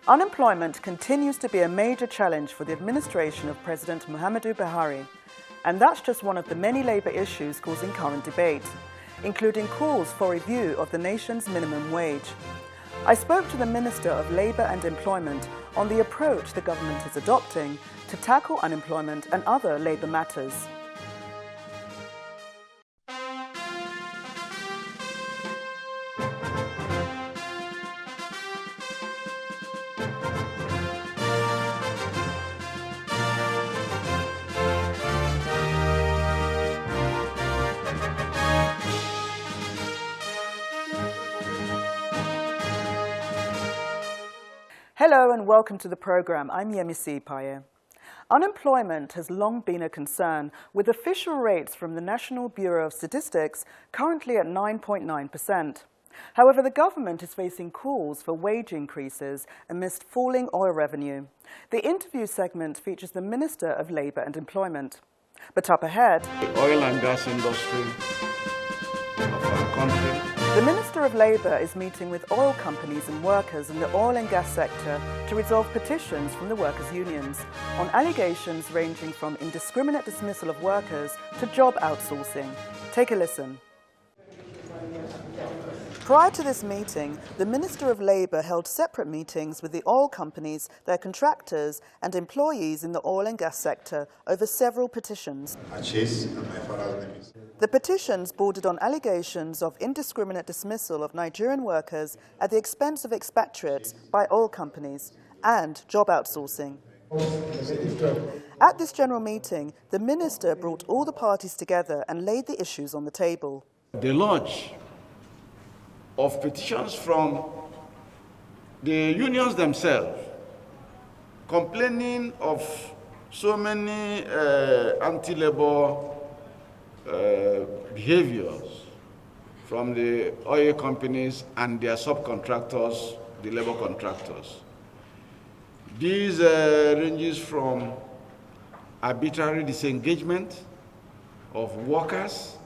Unemployment continues to be a major challenge for the administration of President Muhammadu Buhari, and that's just one of the many labour issues causing current debate, including calls for review of the nation's minimum wage. I spoke to the Minister of Labour and Employment on the approach the government is adopting to tackle unemployment and other labour matters. Hello and welcome to the programme. I'm Yemisi Paye. Unemployment has long been a concern, with official rates from the National Bureau of Statistics currently at 9.9%. However, the government is facing calls for wage increases amidst falling oil revenue. The interview segment features the Minister of Labour and Employment. But up ahead, the oil and gas industry of our country. The Minister of Labour is meeting with oil companies and workers in the oil and gas sector to resolve petitions from the workers' unions on allegations ranging from indiscriminate dismissal of workers to job outsourcing. Take a listen. Prior to this meeting, the Minister of Labour held separate meetings with the oil companies, their contractors and employees in the oil and gas sector over several petitions. The petitions bordered on allegations of indiscriminate dismissal of Nigerian workers at the expense of expatriates by oil companies and job outsourcing. At this general meeting, the Minister brought all the parties together and laid the issues on the table. The lodge of petitions from the unions themselves complaining of so many anti-labor behaviors from the oil companies and their subcontractors, the labor contractors. These ranges from arbitrary disengagement of workers.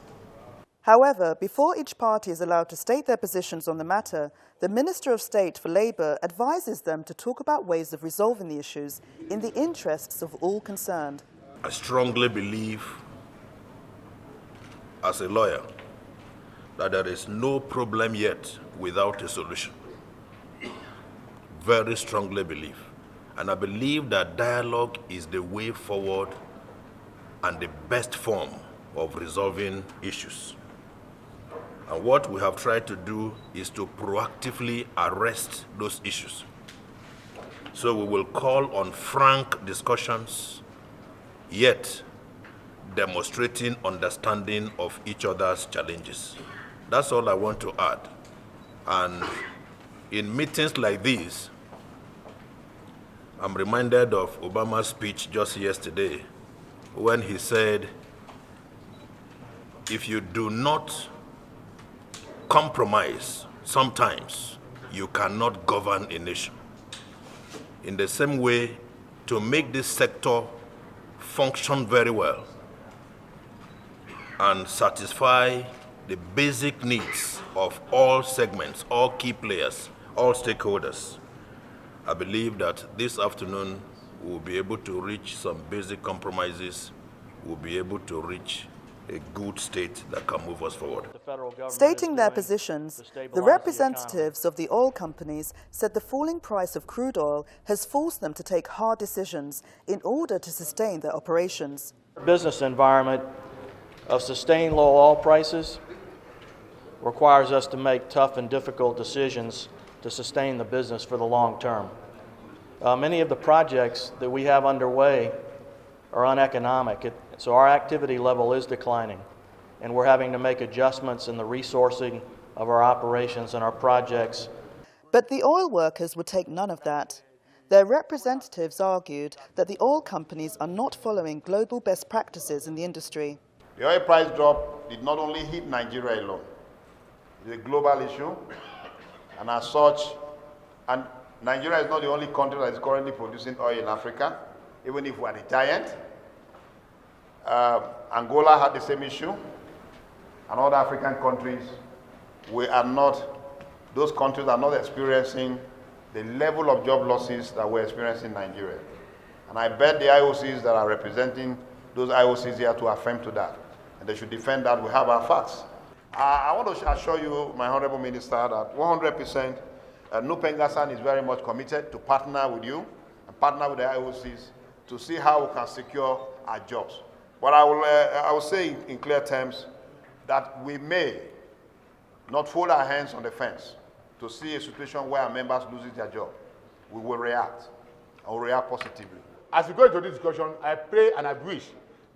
However, before each party is allowed to state their positions on the matter, the Minister of State for Labour advises them to talk about ways of resolving the issues in the interests of all concerned. I strongly believe, as a lawyer, that there is no problem yet without a solution. Very strongly believe. And I believe that dialogue is the way forward and the best form of resolving issues. And what we have tried to do is to proactively arrest those issues. So we will call on frank discussions, yet demonstrating understanding of each other's challenges. That's all I want to add. And in meetings like these, I'm reminded of Obama's speech just yesterday when he said, if you do not compromise, sometimes you cannot govern a nation. In the same way, to make this sector function very well and satisfy the basic needs of all segments, all key players, all stakeholders, I believe that this afternoon we'll be able to reach some basic compromises. We'll be able to reach a good state that can move us forward. Stating their positions, the representatives of the oil companies said the falling price of crude oil has forced them to take hard decisions in order to sustain their operations. The business environment of sustained low oil prices requires us to make tough and difficult decisions to sustain the business for the long term. Many of the projects that we have underway are uneconomic, so our activity level is declining, and we're having to make adjustments in the resourcing of our operations and our projects. But the oil workers would take none of that. Their representatives argued that the oil companies are not following global best practices in the industry. The oil price drop did not only hit Nigeria alone. It's a global issue, and as such, and Nigeria is not the only country that is currently producing oil in Africa, even if we are the giant. Angola had the same issue, and other African countries, those countries are not experiencing the level of job losses that we're experiencing in Nigeria. And I bet the IOCs that are representing those IOCs here to affirm to that. And they should defend that. We have our facts. I want to assure you, my Honorable Minister, that 100% Nupengasan is very much committed to partner with you and partner with the IOCs to see how we can secure our jobs. But I will say in clear terms that we may not fold our hands on the fence to see a situation where our members lose their job. We will react, and we'll react positively. As we go into this discussion, I pray and I wish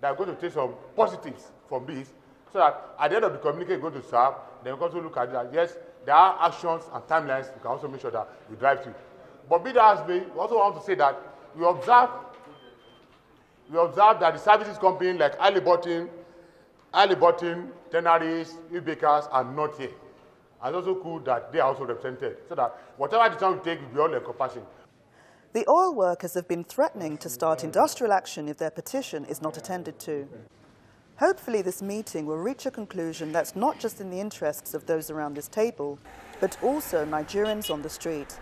that we're going to take some positives from this, so that at the end of the communique we're going to serve, then we're going to look at that. Yes, there are actions and timelines we can also make sure that we drive to. But be that as may, we also want to say that we observe that the services company like Aliburton, Tenaris, E-Bakers are not here. And it's also cool that they are also represented, so that whatever decision we take will be all encompassing. The oil workers have been threatening to start industrial action if their petition is not attended to. Hopefully this meeting will reach a conclusion that's not just in the interests of those around this table, but also Nigerians on the street.